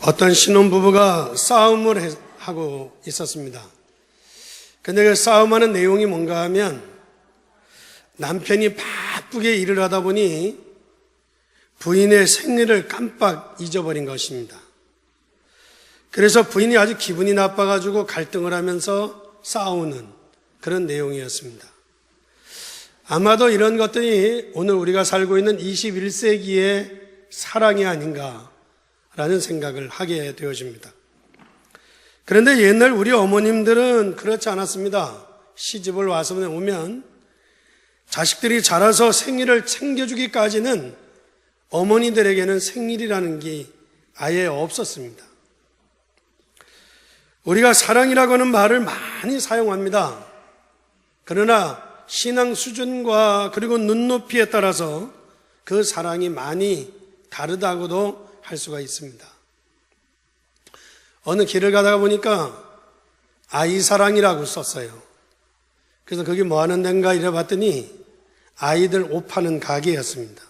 어떤 신혼부부가 싸움을 하고 있었습니다. 근데 그 싸움하는 내용이 뭔가 하면 남편이 바쁘게 일을 하다 보니 부인의 생일을 깜빡 잊어버린 것입니다. 그래서 부인이 아주 기분이 나빠가지고 갈등을 하면서 싸우는 그런 내용이었습니다. 아마도 이런 것들이 오늘 우리가 살고 있는 21세기의 사랑이 아닌가라는 생각을 하게 되어집니다. 그런데 옛날 우리 어머님들은 그렇지 않았습니다. 시집을 와서 오면 자식들이 자라서 생일을 챙겨주기까지는 어머니들에게는 생일이라는 게 아예 없었습니다. 우리가 사랑이라고 하는 말을 많이 사용합니다. 그러나 신앙 수준과 그리고 눈높이에 따라서 그 사랑이 많이 다르다고도 할 수가 있습니다. 어느 길을 가다가 보니까 아이 사랑이라고 썼어요. 그래서 그게 뭐 하는 데인가 이래 봤더니 아이들 옷 파는 가게였습니다.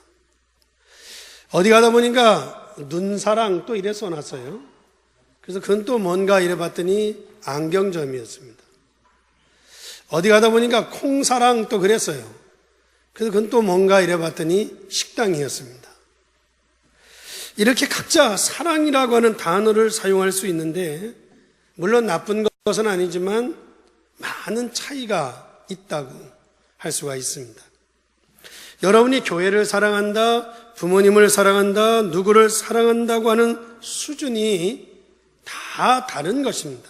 어디 가다 보니까 눈사랑 또 이래 써놨어요. 그래서 그건 또 뭔가 이래 봤더니 안경점이었습니다. 어디 가다 보니까 콩사랑 또 그랬어요. 그래서 그건 또 뭔가 이래 봤더니 식당이었습니다. 이렇게 각자 사랑이라고 하는 단어를 사용할 수 있는데 물론 나쁜 것은 아니지만 많은 차이가 있다고 할 수가 있습니다. 여러분이 교회를 사랑한다, 부모님을 사랑한다, 누구를 사랑한다고 하는 수준이 다 다른 것입니다.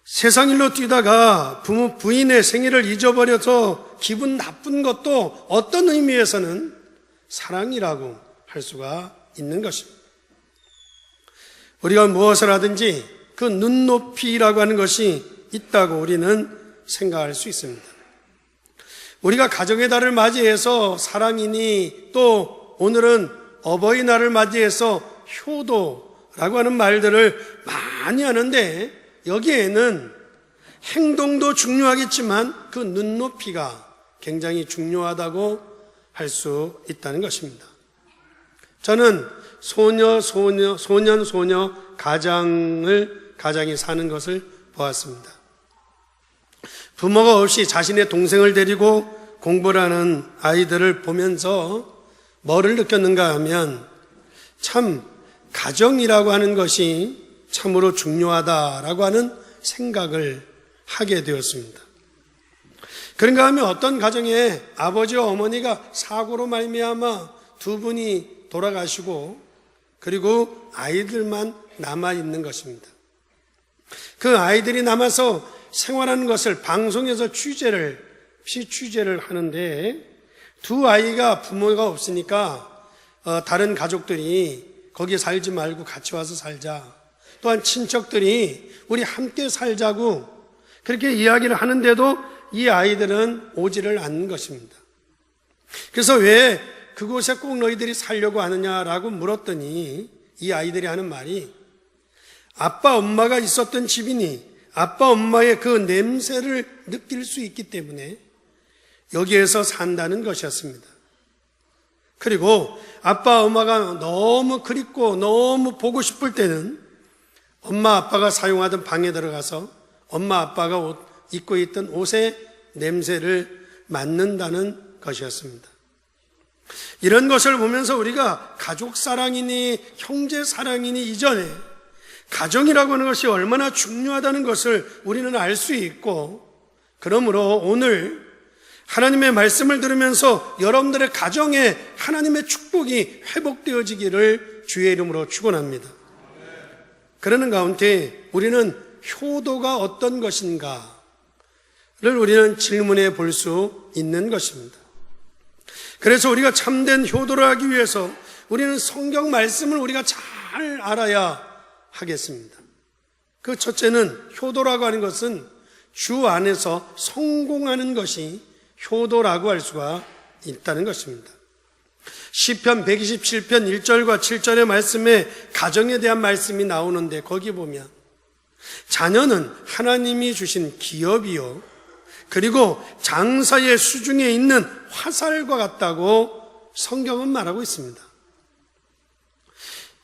세상 일로 뛰다가 부인의 생일을 잊어버려서 기분 나쁜 것도 어떤 의미에서는 사랑이라고 할 수가 있는 것입니다. 우리가 무엇을 하든지 그 눈높이라고 하는 것이 있다고 우리는 생각할 수 있습니다. 우리가 가정의 달을 맞이해서 사랑이니 또 오늘은 어버이날을 맞이해서 효도라고 하는 말들을 많이 하는데 여기에는 행동도 중요하겠지만 그 눈높이가 굉장히 중요하다고 할 수 있다는 것입니다. 저는 소년, 소녀 가장이 사는 것을 보았습니다. 부모가 없이 자신의 동생을 데리고 공부를 하는 아이들을 보면서 뭐를 느꼈는가 하면 참 가정이라고 하는 것이 참으로 중요하다라고 하는 생각을 하게 되었습니다. 그런가 하면 어떤 가정에 아버지와 어머니가 사고로 말미암아 두 분이 돌아가시고 그리고 아이들만 남아있는 것입니다. 그 아이들이 남아서 생활하는 것을 방송에서 취재를 하는데 두 아이가 부모가 없으니까 다른 가족들이 거기에 살지 말고 같이 와서 살자. 또한 친척들이 우리 함께 살자고 그렇게 이야기를 하는데도 이 아이들은 오지를 않는 것입니다. 그래서 왜 그곳에 꼭 너희들이 살려고 하느냐라고 물었더니 이 아이들이 하는 말이 아빠 엄마가 있었던 집이니 아빠 엄마의 그 냄새를 느낄 수 있기 때문에 여기에서 산다는 것이었습니다. 그리고 아빠 엄마가 너무 그립고 너무 보고 싶을 때는 엄마 아빠가 사용하던 방에 들어가서 엄마 아빠가 입고 있던 옷의 냄새를 맡는다는 것이었습니다. 이런 것을 보면서 우리가 가족 사랑이니 형제 사랑이니 이전에 가정이라고 하는 것이 얼마나 중요하다는 것을 우리는 알 수 있고 그러므로 오늘 하나님의 말씀을 들으면서 여러분들의 가정에 하나님의 축복이 회복되어지기를 주의 이름으로 축원합니다. 그러는 가운데 우리는 효도가 어떤 것인가를 우리는 질문해 볼 수 있는 것입니다. 그래서 우리가 참된 효도를 하기 위해서 우리는 성경 말씀을 우리가 잘 알아야 하겠습니다. 그 첫째는 효도라고 하는 것은 주 안에서 성공하는 것이 효도라고 할 수가 있다는 것입니다. 시편 127편 1절과 7절의 말씀에 가정에 대한 말씀이 나오는데 거기 보면 자녀는 하나님이 주신 기업이요 그리고 장사의 수중에 있는 화살과 같다고 성경은 말하고 있습니다.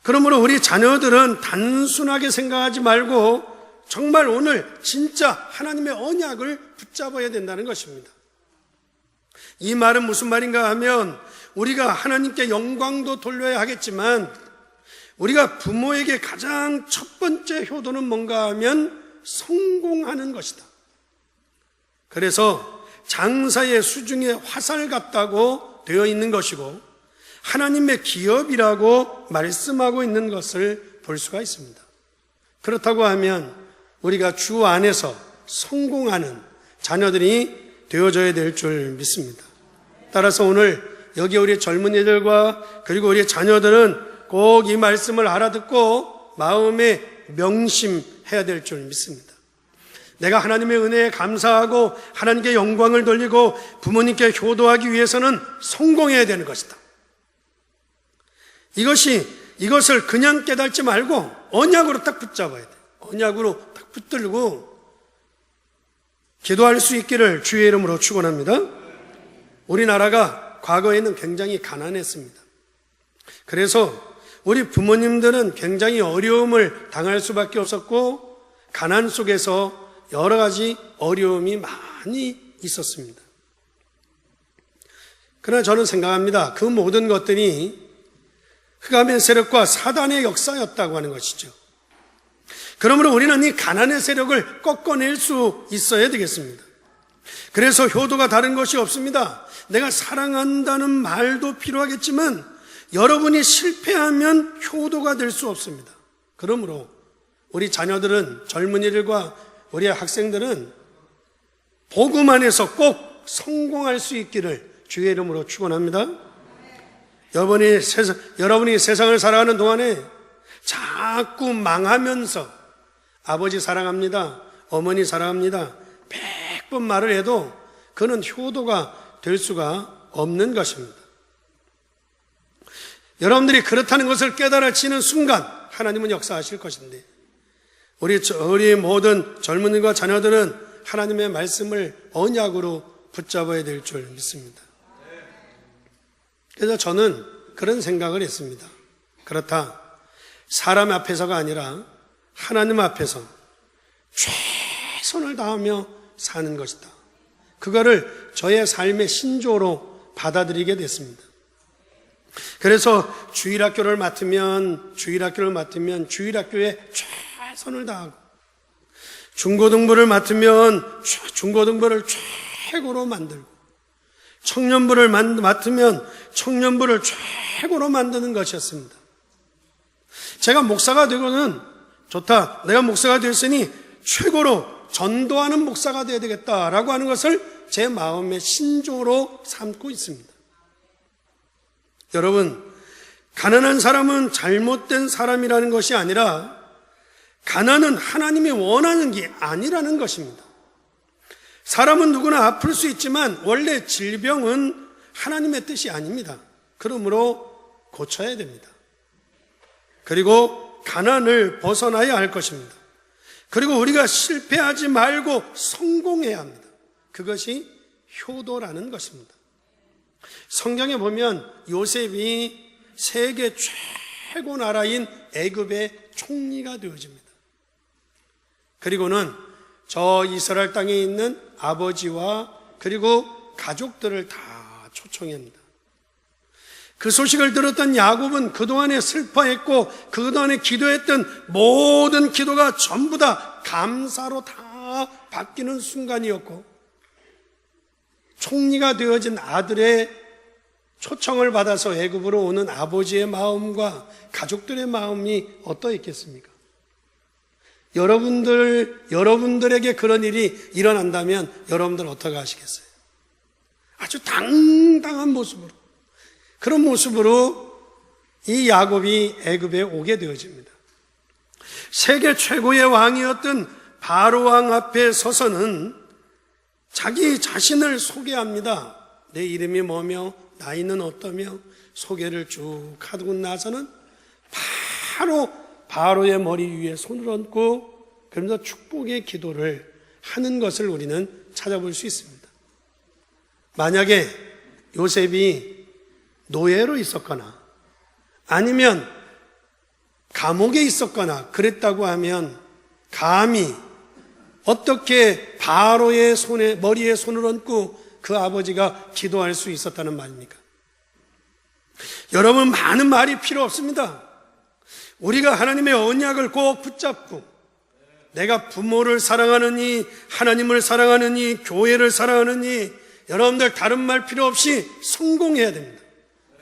그러므로 우리 자녀들은 단순하게 생각하지 말고 정말 오늘 진짜 하나님의 언약을 붙잡아야 된다는 것입니다. 이 말은 무슨 말인가 하면 우리가 하나님께 영광도 돌려야 하겠지만 우리가 부모에게 가장 첫 번째 효도는 뭔가 하면 성공하는 것이다. 그래서 장사의 수중에 화살 같다고 되어 있는 것이고 하나님의 기업이라고 말씀하고 있는 것을 볼 수가 있습니다. 그렇다고 하면 우리가 주 안에서 성공하는 자녀들이 되어져야 될 줄 믿습니다. 따라서 오늘 여기 우리 젊은이들과 그리고 우리 자녀들은 꼭 이 말씀을 알아듣고 마음에 명심해야 될 줄 믿습니다. 내가 하나님의 은혜에 감사하고 하나님께 영광을 돌리고 부모님께 효도하기 위해서는 성공해야 되는 것이다. 이것을 그냥 깨닫지 말고 언약으로 딱 붙잡아야 돼. 언약으로 딱 붙들고 기도할 수 있기를 주의 이름으로 축원합니다. 우리나라가 과거에는 굉장히 가난했습니다. 그래서 우리 부모님들은 굉장히 어려움을 당할 수밖에 없었고 가난 속에서 여러 가지 어려움이 많이 있었습니다. 그러나 저는 생각합니다. 그 모든 것들이 흑암의 세력과 사단의 역사였다고 하는 것이죠. 그러므로 우리는 이 가난의 세력을 꺾어낼 수 있어야 되겠습니다. 그래서 효도가 다른 것이 없습니다. 내가 사랑한다는 말도 필요하겠지만 여러분이 실패하면 효도가 될 수 없습니다. 그러므로 우리 자녀들은, 젊은이들과 우리 학생들은 복음 안에서 꼭 성공할 수 있기를 주의 이름으로 축원합니다. 여러분이 세상을 살아가는 동안에 자꾸 망하면서 아버지 사랑합니다, 어머니 사랑합니다 100번 말을 해도 그는 효도가 될 수가 없는 것입니다. 여러분들이 그렇다는 것을 깨달아지는 순간 하나님은 역사하실 것인데 우리 모든 젊은이과 자녀들은 하나님의 말씀을 언약으로 붙잡아야 될 줄 믿습니다. 그래서 저는 그런 생각을 했습니다. 그렇다. 사람 앞에서가 아니라 하나님 앞에서 최선을 다하며 사는 것이다. 그거를 저의 삶의 신조로 받아들이게 됐습니다. 그래서 주일학교를 맡으면 주일학교에 최선을 다하고 중고등부를 맡으면 중고등부를 최고로 만들고 청년부를 맡으면 청년부를 최고로 만드는 것이었습니다. 제가 목사가 되고는 좋다. 내가 목사가 됐으니 최고로 전도하는 목사가 되어야 되겠다라고 하는 것을 제 마음의 신조로 삼고 있습니다. 여러분, 가난한 사람은 잘못된 사람이라는 것이 아니라 가난은 하나님이 원하는 게 아니라는 것입니다. 사람은 누구나 아플 수 있지만 원래 질병은 하나님의 뜻이 아닙니다. 그러므로 고쳐야 됩니다. 그리고 가난을 벗어나야 할 것입니다. 그리고 우리가 실패하지 말고 성공해야 합니다. 그것이 효도라는 것입니다. 성경에 보면 요셉이 세계 최고 나라인 애굽의 총리가 되어집니다. 그리고는 저 이스라엘 땅에 있는 아버지와 그리고 가족들을 다 초청합니다. 그 소식을 들었던 야곱은 그동안에 슬퍼했고 그동안에 기도했던 모든 기도가 전부 다 감사로 다 바뀌는 순간이었고 총리가 되어진 아들의 초청을 받아서 애굽으로 오는 아버지의 마음과 가족들의 마음이 어떠했겠습니까? 여러분들에게 그런 일이 일어난다면 여러분들 어떻게 하시겠어요? 아주 당당한 모습으로, 그런 모습으로 이 야곱이 애굽에 오게 되어집니다. 세계 최고의 왕이었던 바로 왕 앞에 서서는 자기 자신을 소개합니다. 내 이름이 뭐며 나이는 어떠며 소개를 쭉 하고 나서는 바로 바로의 머리 위에 손을 얹고 그러면서 축복의 기도를 하는 것을 우리는 찾아볼 수 있습니다. 만약에 요셉이 노예로 있었거나 아니면 감옥에 있었거나 그랬다고 하면 감히 어떻게 바로의 머리에 손을 얹고 그 아버지가 기도할 수 있었다는 말입니까? 여러분, 많은 말이 필요 없습니다. 우리가 하나님의 언약을 꼭 붙잡고 내가 부모를 사랑하느니, 하나님을 사랑하느니, 교회를 사랑하느니, 여러분들 다른 말 필요 없이 성공해야 됩니다.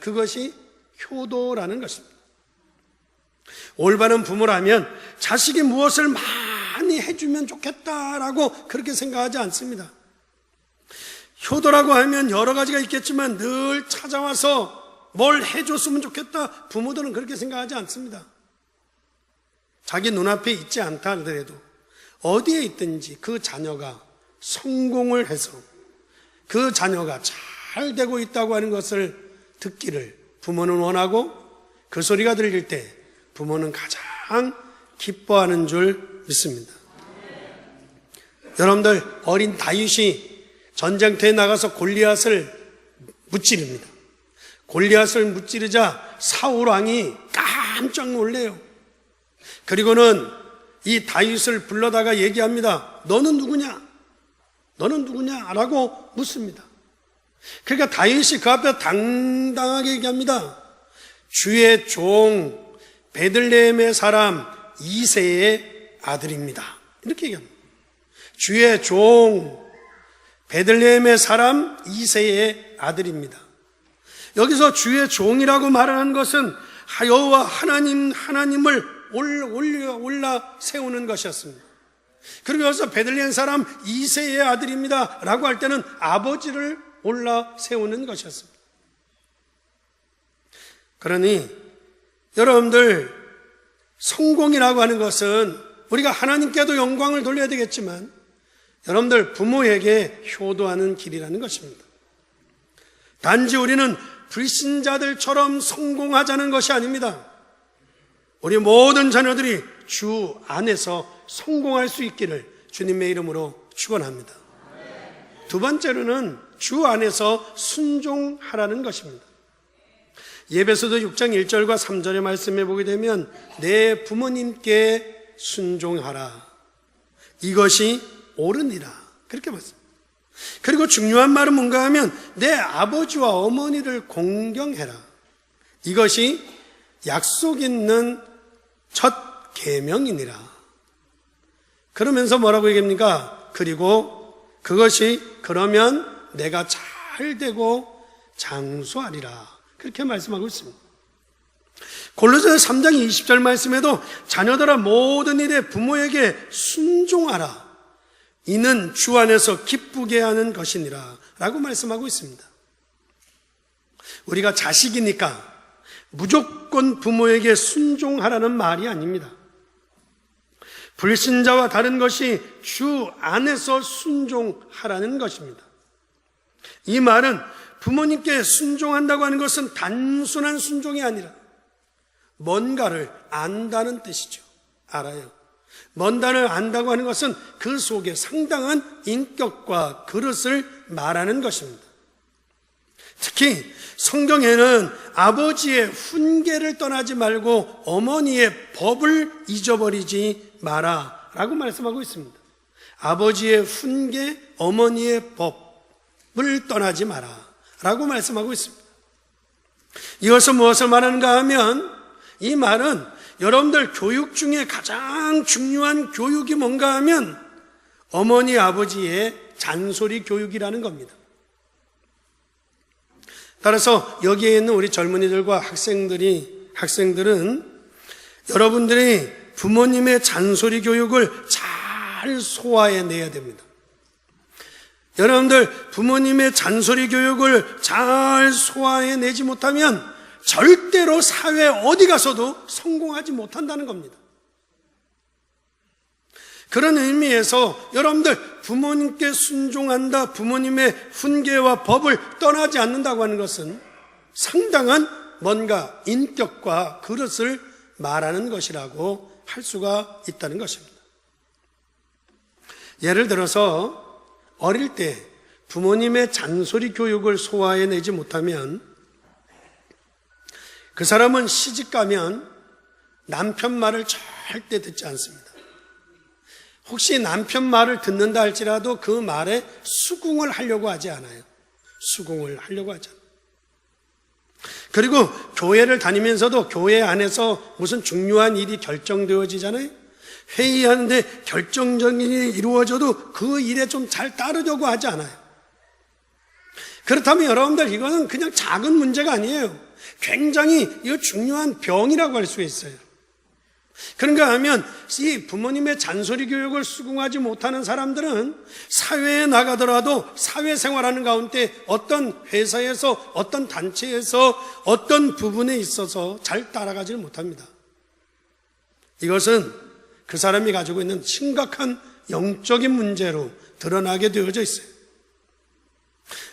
그것이 효도라는 것입니다. 올바른 부모라면 자식이 무엇을 많이 해주면 좋겠다라고 그렇게 생각하지 않습니다. 효도라고 하면 여러 가지가 있겠지만 늘 찾아와서 뭘 해줬으면 좋겠다, 부모들은 그렇게 생각하지 않습니다. 자기 눈앞에 있지 않다 하더라도 어디에 있든지 그 자녀가 성공을 해서 그 자녀가 잘 되고 있다고 하는 것을 듣기를 부모는 원하고, 그 소리가 들릴 때 부모는 가장 기뻐하는 줄 믿습니다. 여러분들, 어린 다윗이 전쟁터에 나가서 골리앗을 무찌릅니다. 골리앗을 무찌르자 사울 왕이 깜짝 놀래요. 그리고는 이 다윗을 불러다가 얘기합니다. 너는 누구냐? 너는 누구냐? 라고 묻습니다. 그러니까 다윗이 그 앞에 당당하게 얘기합니다. 주의 종 베들레헴의 사람 이새의 아들입니다. 이렇게 얘기합니다. 주의 종 베들레헴의 사람 이새의 아들입니다. 여기서 주의 종이라고 말하는 것은 여호와 하나님을 올라 세우는 것이었습니다. 그리고 여기서 베들레헴 사람 이새의 아들입니다 라고 할 때는 아버지를 올라 세우는 것이었습니다. 그러니 여러분들, 성공이라고 하는 것은 우리가 하나님께도 영광을 돌려야 되겠지만 여러분들, 부모에게 효도하는 길이라는 것입니다. 단지 우리는 불신자들처럼 성공하자는 것이 아닙니다. 우리 모든 자녀들이 주 안에서 성공할 수 있기를 주님의 이름으로 축원합니다. 두 번째로는 주 안에서 순종하라는 것입니다. 예배서도 6장 1절과 3절의 말씀에 보게 되면 내 부모님께 순종하라, 이것이 옳으니라, 그렇게 말씀합니다. 그리고 중요한 말은 뭔가 하면 내 아버지와 어머니를 공경해라, 이것이 약속 있는 첫 계명이니라. 그러면서 뭐라고 얘기합니까? 그리고 그것이 그러면 내가 잘 되고 장수하리라, 그렇게 말씀하고 있습니다. 골로새서 3장 20절 말씀에도 자녀들아 모든 일에 부모에게 순종하라, 이는 주 안에서 기쁘게 하는 것이니라 라고 말씀하고 있습니다. 우리가 자식이니까 무조건 부모에게 순종하라는 말이 아닙니다. 불신자와 다른 것이 주 안에서 순종하라는 것입니다. 이 말은 부모님께 순종한다고 하는 것은 단순한 순종이 아니라 뭔가를 안다는 뜻이죠. 알아요. 뭔가를 안다고 하는 것은 그 속에 상당한 인격과 그릇을 말하는 것입니다. 특히 성경에는 아버지의 훈계를 떠나지 말고 어머니의 법을 잊어버리지 마라 라고 말씀하고 있습니다. 아버지의 훈계, 어머니의 법을 떠나지 마라 라고 말씀하고 있습니다. 이것은 무엇을 말하는가 하면, 이 말은 여러분들 교육 중에 가장 중요한 교육이 뭔가 하면 어머니 아버지의 잔소리 교육이라는 겁니다. 따라서 여기에 있는 우리 젊은이들과 학생들은 여러분들이 부모님의 잔소리 교육을 잘 소화해내야 됩니다. 여러분들, 부모님의 잔소리 교육을 잘 소화해내지 못하면 절대로 사회 어디 가서도 성공하지 못한다는 겁니다. 그런 의미에서 여러분들, 부모님께 순종한다, 부모님의 훈계와 법을 떠나지 않는다고 하는 것은 상당한 뭔가 인격과 그릇을 말하는 것이라고 할 수가 있다는 것입니다. 예를 들어서 어릴 때 부모님의 잔소리 교육을 소화해내지 못하면 그 사람은 시집 가면 남편 말을 절대 듣지 않습니다. 혹시 남편 말을 듣는다 할지라도 그 말에 수긍을 하려고 하지 않아요. 수긍을 하려고 하지 않아요. 그리고 교회를 다니면서도 교회 안에서 무슨 중요한 일이 결정되어지잖아요. 회의하는데 결정적인 일이 이루어져도 그 일에 좀 잘 따르려고 하지 않아요. 그렇다면 여러분들, 이거는 그냥 작은 문제가 아니에요. 굉장히 이거 중요한 병이라고 할 수 있어요. 그런가 하면 이 부모님의 잔소리 교육을 수긍하지 못하는 사람들은 사회에 나가더라도 사회생활하는 가운데 어떤 회사에서, 어떤 단체에서, 어떤 부분에 있어서 잘 따라가지를 못합니다. 이것은 그 사람이 가지고 있는 심각한 영적인 문제로 드러나게 되어져 있어요.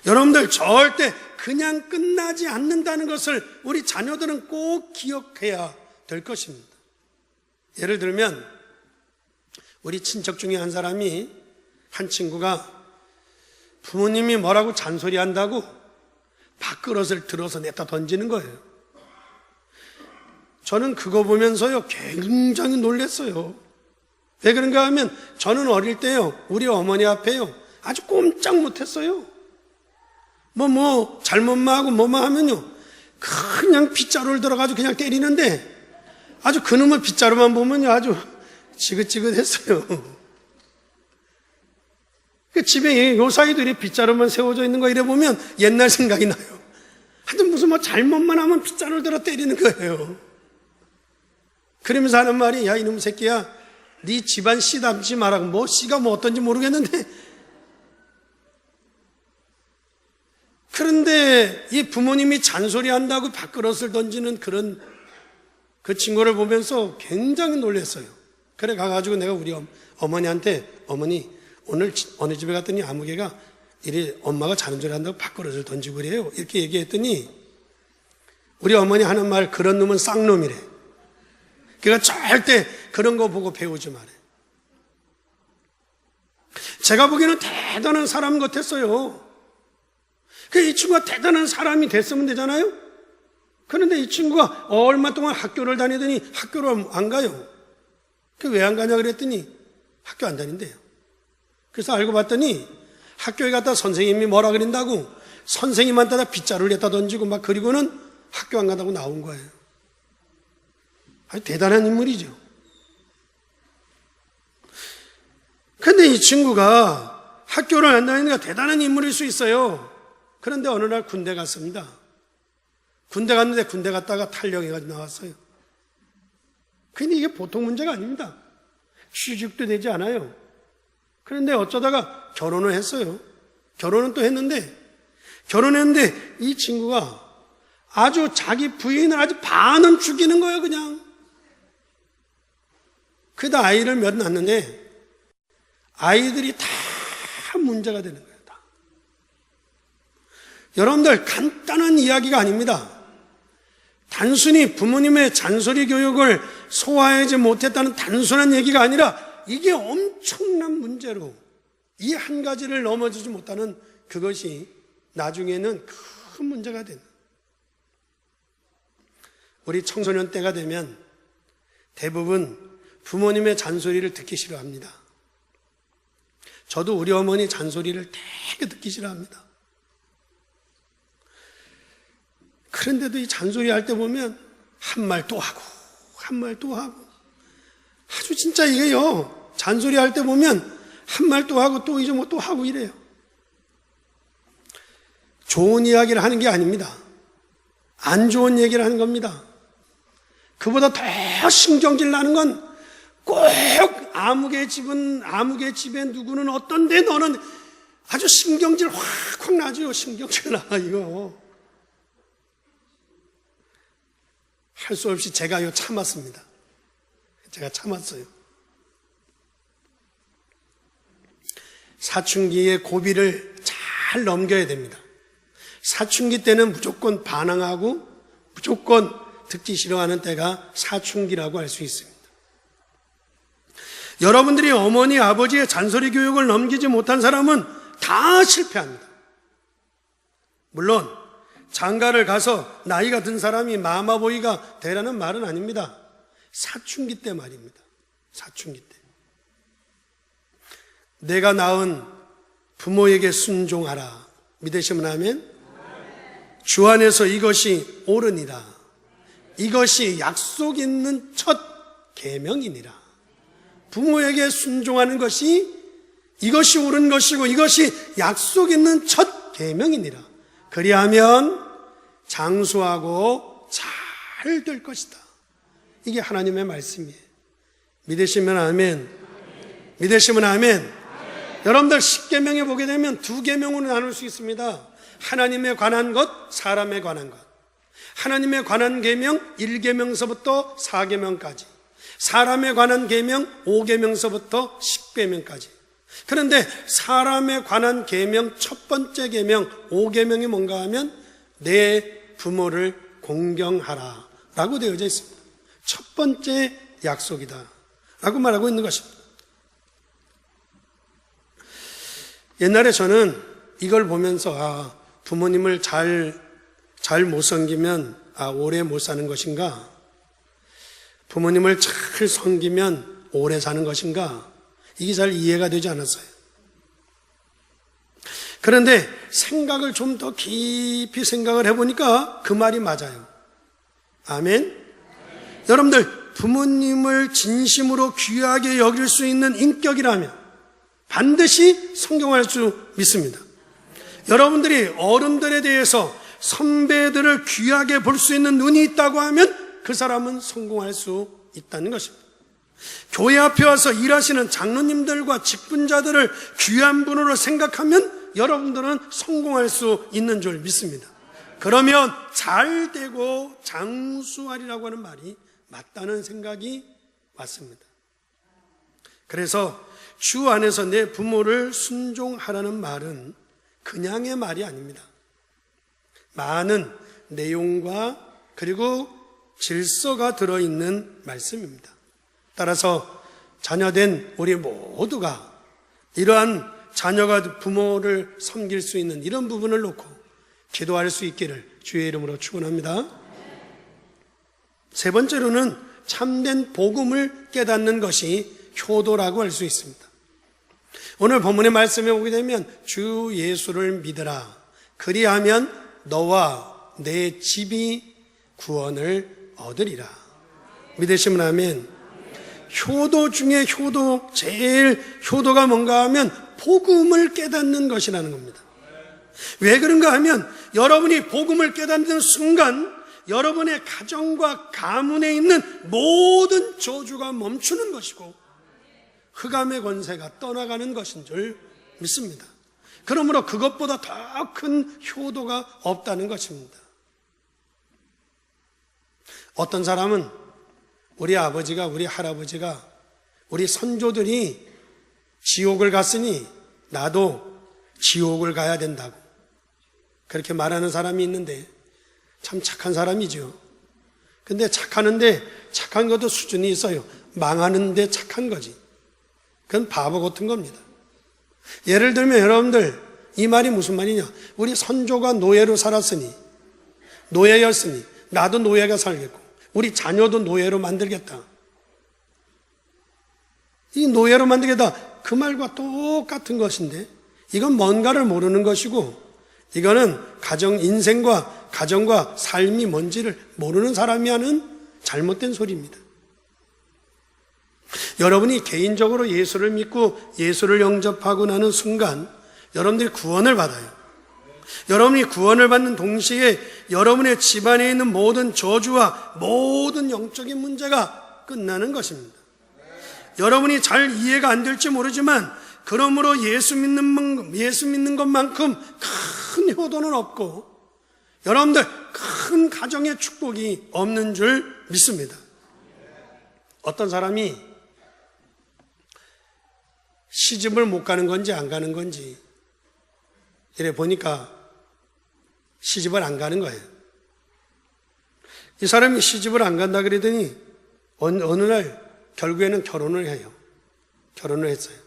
여러분들, 절대 그냥 끝나지 않는다는 것을 우리 자녀들은 꼭 기억해야 될 것입니다. 예를 들면 우리 친척 중에 한 친구가 부모님이 뭐라고 잔소리한다고 밥그릇을 들어서 냈다 던지는 거예요. 저는 그거 보면서요 굉장히 놀랐어요. 왜 그런가 하면 저는 어릴 때요 우리 어머니 앞에요 아주 꼼짝 못했어요. 잘못만 하고 뭐만 하면요 그냥 빗자루를 들어가지고 그냥 때리는데, 아주 그놈의 빗자루만 보면요 아주 지긋지긋했어요. 그 집에 요 사이들이 빗자루만 세워져 있는 거 이래 보면 옛날 생각이 나요. 하여튼 무슨 잘못만 하면 빗자루를 들어 때리는 거예요. 그러면서 하는 말이, 야 이놈 새끼야, 네 집안 씨 닮지 마라고. 씨가 어떤지 모르겠는데. 그런데 이 부모님이 잔소리한다고 밥그릇을 던지는 그 친구를 보면서 굉장히 놀랐어요. 그래 가가지고 내가 우리 어머니한테, 어머니 오늘 어느 집에 갔더니 아무개가 이래 엄마가 잔소리 한다고 밥그릇을 던지고 그래요. 이렇게 얘기했더니 우리 어머니 하는 말, 그런 놈은 쌍놈이래. 그러니까 절대 그런 거 보고 배우지 말해. 제가 보기에는 대단한 사람 같았어요. 이 친구가 대단한 사람이 됐으면 되잖아요. 그런데 이 친구가 얼마 동안 학교를 다니더니 학교를 안 가요. 왜 안 가냐 그랬더니 학교 안 다닌대요. 그래서 알고 봤더니 학교에 갔다 선생님이 뭐라 그린다고 선생님한테다 빗자루를 갖다 던지고 그리고는 학교 안 간다고 나온 거예요. 아주 대단한 인물이죠. 근데 이 친구가 학교를 안 다니니까 대단한 인물일 수 있어요. 그런데 어느 날 군대 갔습니다. 군대 갔는데 군대 갔다가 탈영해가지고 나왔어요. 근데 이게 보통 문제가 아닙니다. 취직도 되지 않아요. 그런데 어쩌다가 결혼을 했어요. 결혼은 또 했는데 이 친구가 아주 자기 부인을 아주 반은 죽이는 거예요, 그냥. 그다 아이를 몇 낳았는데 아이들이 다 문제가 되는 거예요, 다. 여러분들, 간단한 이야기가 아닙니다. 단순히 부모님의 잔소리 교육을 소화하지 못했다는 단순한 얘기가 아니라 이게 엄청난 문제로 이 한 가지를 넘어지지 못하는 그것이 나중에는 큰 문제가 되는. 우리 청소년 때가 되면 대부분 부모님의 잔소리를 듣기 싫어합니다. 저도 우리 어머니 잔소리를 되게 듣기 싫어합니다. 그런데도 이 잔소리 할 때 보면 한 말 또 하고 한 말 또 하고, 아주 진짜 이게요 잔소리 할 때 보면 한 말 또 하고 또 이제 또 하고 이래요. 좋은 이야기를 하는 게 아닙니다. 안 좋은 얘기를 하는 겁니다. 그보다 더 신경질 나는 건 꼭 아무개 집에 누구는 어떤데 너는 아주 신경질 확 나죠. 신경질 나 이거. 할 수 없이 제가 이거 참았습니다. 제가 참았어요. 사춘기의 고비를 잘 넘겨야 됩니다. 사춘기 때는 무조건 반항하고 무조건 듣기 싫어하는 때가 사춘기라고 할 수 있습니다. 여러분들이 어머니, 아버지의 잔소리 교육을 넘기지 못한 사람은 다 실패합니다. 물론 장가를 가서 나이가 든 사람이 마마보이가 되라는 말은 아닙니다. 사춘기 때 말입니다. 사춘기 때. 내가 낳은 부모에게 순종하라. 믿으시면 아멘? 주 안에서 이것이 옳으니라. 이것이 약속 있는 첫 계명이니라. 부모에게 순종하는 것이 이것이 옳은 것이고 이것이 약속 있는 첫 계명이니라. 그리하면 장수하고 잘 될 것이다. 이게 하나님의 말씀이에요. 믿으시면 아멘. 믿으시면 아멘. 여러분들 10계명에 보게 되면 2계명으로 나눌 수 있습니다. 하나님에 관한 것, 사람에 관한 것. 하나님에 관한 계명 1계명서부터 4계명까지, 사람에 관한 계명 5계명서부터 10계명까지. 그런데 사람에 관한 계명 첫 번째 계명 5계명이 뭔가 하면 내 부모를 공경하라 라고 되어져 있습니다. 첫 번째 약속이다 라고 말하고 있는 것입니다. 옛날에 저는 이걸 보면서 부모님을 잘 못 섬기면 오래 못 사는 것인가, 부모님을 잘 섬기면 오래 사는 것인가, 이게 잘 이해가 되지 않았어요. 그런데 생각을 좀 더 깊이 생각을 해보니까 그 말이 맞아요. 아멘? 여러분들, 부모님을 진심으로 귀하게 여길 수 있는 인격이라면 반드시 성공할 수 믿습니다. 여러분들이 어른들에 대해서 선배들을 귀하게 볼 수 있는 눈이 있다고 하면 그 사람은 성공할 수 있다는 것입니다. 교회 앞에 와서 일하시는 장로님들과 직분자들을 귀한 분으로 생각하면 여러분들은 성공할 수 있는 줄 믿습니다. 그러면 잘 되고 장수하리라고 하는 말이 맞다는 생각이 왔습니다. 그래서 주 안에서 내 부모를 순종하라는 말은 그냥의 말이 아닙니다. 많은 내용과 그리고 질서가 들어있는 말씀입니다. 따라서 자녀된 우리 모두가 이러한 자녀가 부모를 섬길 수 있는 이런 부분을 놓고 기도할 수 있기를 주의 이름으로 축원합니다. 세 번째로는 참된 복음을 깨닫는 것이 효도라고 할 수 있습니다. 오늘 본문의 말씀에 오게 되면 주 예수를 믿으라. 그리하면 너와 내 집이 구원을 얻으리라. 믿으시면 아멘. 효도 중에 효도, 제일 효도가 뭔가 하면 복음을 깨닫는 것이라는 겁니다. 왜 그런가 하면 여러분이 복음을 깨닫는 순간 여러분의 가정과 가문에 있는 모든 저주가 멈추는 것이고 흑암의 권세가 떠나가는 것인 줄 믿습니다. 그러므로 그것보다 더 큰 효도가 없다는 것입니다. 어떤 사람은 우리 아버지가, 우리 할아버지가, 우리 선조들이 지옥을 갔으니 나도 지옥을 가야 된다고 그렇게 말하는 사람이 있는데 참 착한 사람이죠. 근데 착하는데 착한 것도 수준이 있어요. 망하는데 착한 거지. 그건 바보 같은 겁니다. 예를 들면 여러분들, 이 말이 무슨 말이냐? 우리 선조가 노예로 살았으니, 노예였으니 나도 노예가 살겠고 우리 자녀도 노예로 만들겠다. 이 노예로 만들겠다, 그 말과 똑같은 것인데 이건 뭔가를 모르는 것이고 이거는 인생과 가정과 삶이 뭔지를 모르는 사람이 하는 잘못된 소리입니다. 여러분이 개인적으로 예수를 믿고 예수를 영접하고 나는 순간 여러분들이 구원을 받아요. 여러분이 구원을 받는 동시에 여러분의 집안에 있는 모든 저주와 모든 영적인 문제가 끝나는 것입니다. 여러분이 잘 이해가 안 될지 모르지만 그러므로 예수 믿는 것만큼 큰 효도는 없고 여러분들 큰 가정의 축복이 없는 줄 믿습니다. 어떤 사람이 시집을 못 가는 건지 안 가는 건지 이래 보니까 시집을 안 가는 거예요. 이 사람이 시집을 안 간다 그러더니 어느 날 결국에는 결혼을 해요. 결혼을 했어요.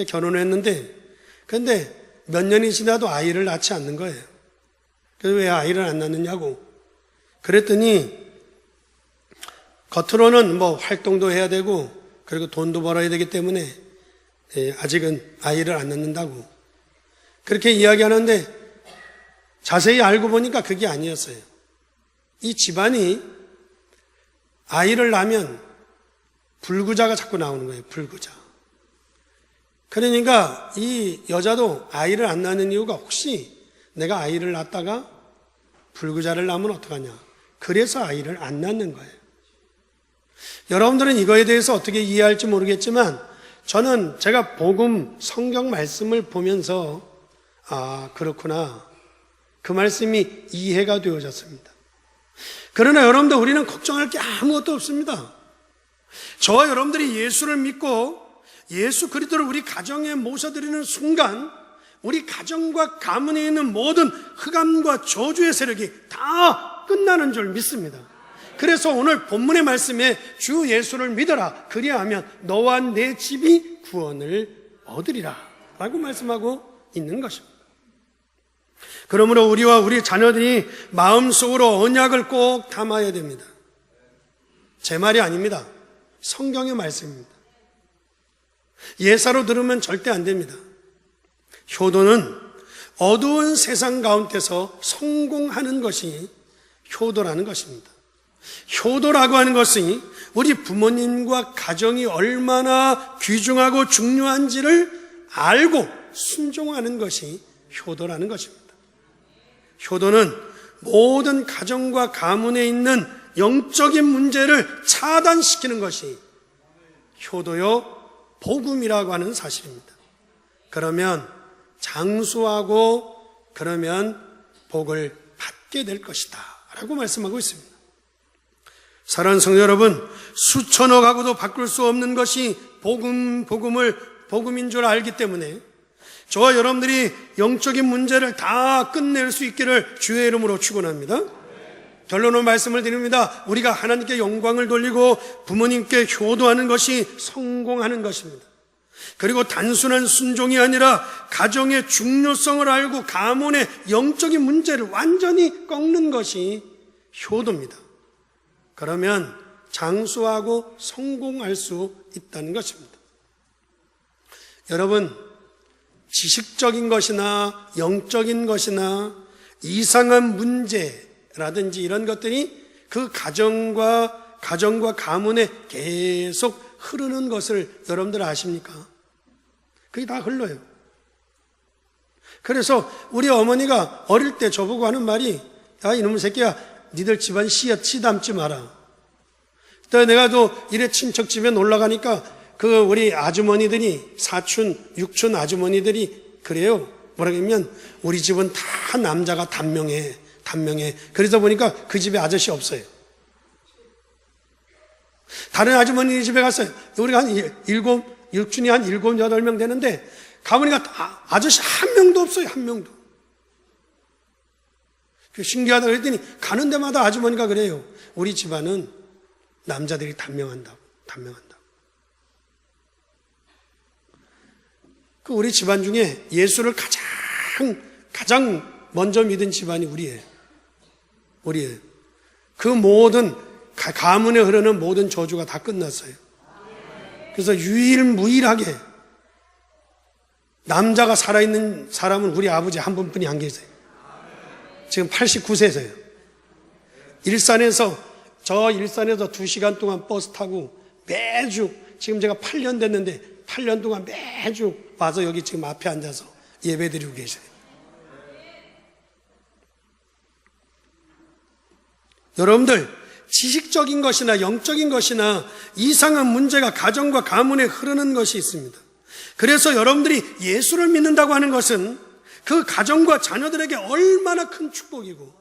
결혼을 했는데 근데 몇 년이 지나도 아이를 낳지 않는 거예요. 그래서 왜 아이를 안 낳느냐고 그랬더니 겉으로는 뭐 활동도 해야 되고 그리고 돈도 벌어야 되기 때문에 아직은 아이를 안 낳는다고 그렇게 이야기하는데 자세히 알고 보니까 그게 아니었어요. 이 집안이 아이를 낳으면 불구자가 자꾸 나오는 거예요. 불구자. 그러니까 이 여자도 아이를 안 낳는 이유가 혹시 내가 아이를 낳다가 불구자를 낳으면 어떡하냐. 그래서 아이를 안 낳는 거예요. 여러분들은 이거에 대해서 어떻게 이해할지 모르겠지만 저는 제가 복음 성경 말씀을 보면서 그렇구나. 그 말씀이 이해가 되어졌습니다. 그러나 여러분들 우리는 걱정할 게 아무것도 없습니다. 저와 여러분들이 예수를 믿고 예수 그리스도를 우리 가정에 모셔드리는 순간 우리 가정과 가문에 있는 모든 흑암과 저주의 세력이 다 끝나는 줄 믿습니다. 그래서 오늘 본문의 말씀에 주 예수를 믿어라. 그리하면 너와 내 집이 구원을 얻으리라 라고 말씀하고 있는 것입니다. 그러므로 우리와 우리 자녀들이 마음속으로 언약을 꼭 담아야 됩니다. 제 말이 아닙니다. 성경의 말씀입니다. 예사로 들으면 절대 안 됩니다. 효도는 어두운 세상 가운데서 성공하는 것이 효도라는 것입니다. 효도라고 하는 것이 우리 부모님과 가정이 얼마나 귀중하고 중요한지를 알고 순종하는 것이 효도라는 것입니다. 효도는 모든 가정과 가문에 있는 영적인 문제를 차단시키는 것이 효도요 복음이라고 하는 사실입니다. 그러면 장수하고 그러면 복을 받게 될 것이다 라고 말씀하고 있습니다. 사랑하는 성도 여러분, 수천억하고도 바꿀 수 없는 것이 복음인 줄 알기 때문에 저와 여러분들이 영적인 문제를 다 끝낼 수 있기를 주의 이름으로 축원합니다. 결론으로 말씀을 드립니다. 우리가 하나님께 영광을 돌리고 부모님께 효도하는 것이 성공하는 것입니다. 그리고 단순한 순종이 아니라 가정의 중요성을 알고 가문의 영적인 문제를 완전히 꺾는 것이 효도입니다. 그러면 장수하고 성공할 수 있다는 것입니다. 여러분, 지식적인 것이나 영적인 것이나 이상한 문제라든지 이런 것들이 그 가정과 가문에 계속 흐르는 것을 여러분들 아십니까? 그게 다 흘러요. 그래서 우리 어머니가 어릴 때 저보고 하는 말이 야 이놈의 새끼야 니들 집안 씨 담지 마라. 또 내가 또 이래 친척 집에 놀러 가니까 그 우리 아주머니들이 사촌, 육촌 아주머니들이 그래요. 뭐라고 하면 우리 집은 다 남자가 단명해. 그러다 보니까 그 집에 아저씨 없어요. 다른 아주머니 집에 갔어요. 우리가 육촌이 한 7, 8명 되는데 가보니까 아저씨 한 명도 없어요. 한 명도. 신기하다 그랬더니 가는 데마다 아주머니가 그래요. 우리 집안은 남자들이 단명한다고. 그 우리 집안 중에 예수를 가장 먼저 믿은 집안이 우리예요. 그 모든 가문에 흐르는 모든 저주가 다 끝났어요. 그래서 유일무이하게 남자가 살아있는 사람은 우리 아버지 한 분뿐이 안 계세요. 지금 89세세요. 일산에서 2시간 동안 버스 타고 매주 지금 제가 8년 됐는데 8년 동안 매주 와서 여기 지금 앞에 앉아서 예배드리고 계세요. 여러분들 지식적인 것이나 영적인 것이나 이상한 문제가 가정과 가문에 흐르는 것이 있습니다. 그래서 여러분들이 예수를 믿는다고 하는 것은 그 가정과 자녀들에게 얼마나 큰 축복이고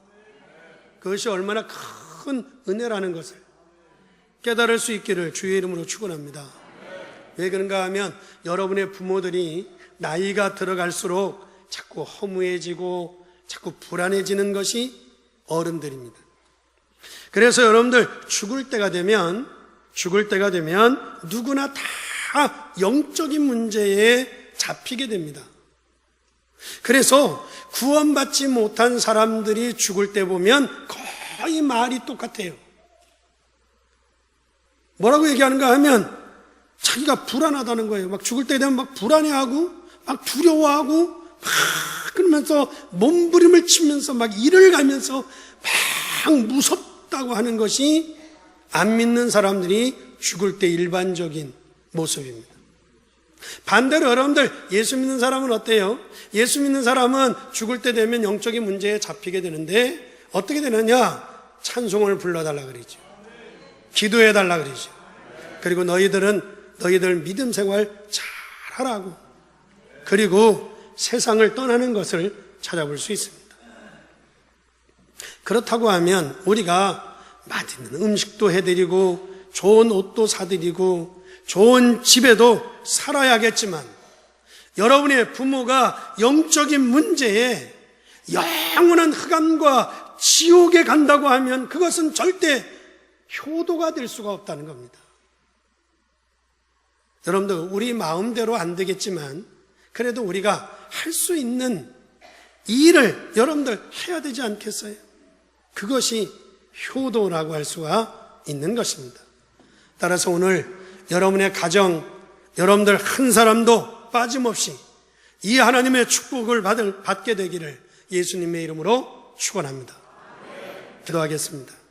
그것이 얼마나 큰 은혜라는 것을 깨달을 수 있기를 주의 이름으로 축원합니다. 왜 그런가 하면 여러분의 부모들이 나이가 들어갈수록 자꾸 허무해지고 자꾸 불안해지는 것이 어른들입니다. 그래서 여러분들 죽을 때가 되면 누구나 다 영적인 문제에 잡히게 됩니다. 그래서 구원받지 못한 사람들이 죽을 때 보면 거의 말이 똑같아요. 뭐라고 얘기하는가 하면 자기가 불안하다는 거예요. 막 죽을 때 되면 막 불안해하고 막 두려워하고 막 그러면서 몸부림을 치면서 막 이를 가면서 막 무섭다고 하는 것이 안 믿는 사람들이 죽을 때 일반적인 모습입니다. 반대로 여러분들 예수 믿는 사람은 어때요? 예수 믿는 사람은 죽을 때 되면 영적인 문제에 잡히게 되는데 어떻게 되느냐? 찬송을 불러달라 그러죠. 기도해달라 그러죠. 그리고 너희들 믿음 생활 잘하라고. 그리고 세상을 떠나는 것을 찾아볼 수 있습니다. 그렇다고 하면 우리가 맛있는 음식도 해드리고 좋은 옷도 사드리고 좋은 집에도 살아야겠지만 여러분의 부모가 영적인 문제에 영원한 흑암과 지옥에 간다고 하면 그것은 절대 효도가 될 수가 없다는 겁니다. 여러분들 우리 마음대로 안 되겠지만 그래도 우리가 할 수 있는 일을 여러분들 해야 되지 않겠어요? 그것이 효도라고 할 수가 있는 것입니다. 따라서 오늘 여러분의 가정, 여러분들 한 사람도 빠짐없이 이 하나님의 축복을 받게 되기를 예수님의 이름으로 축원합니다. 기도하겠습니다.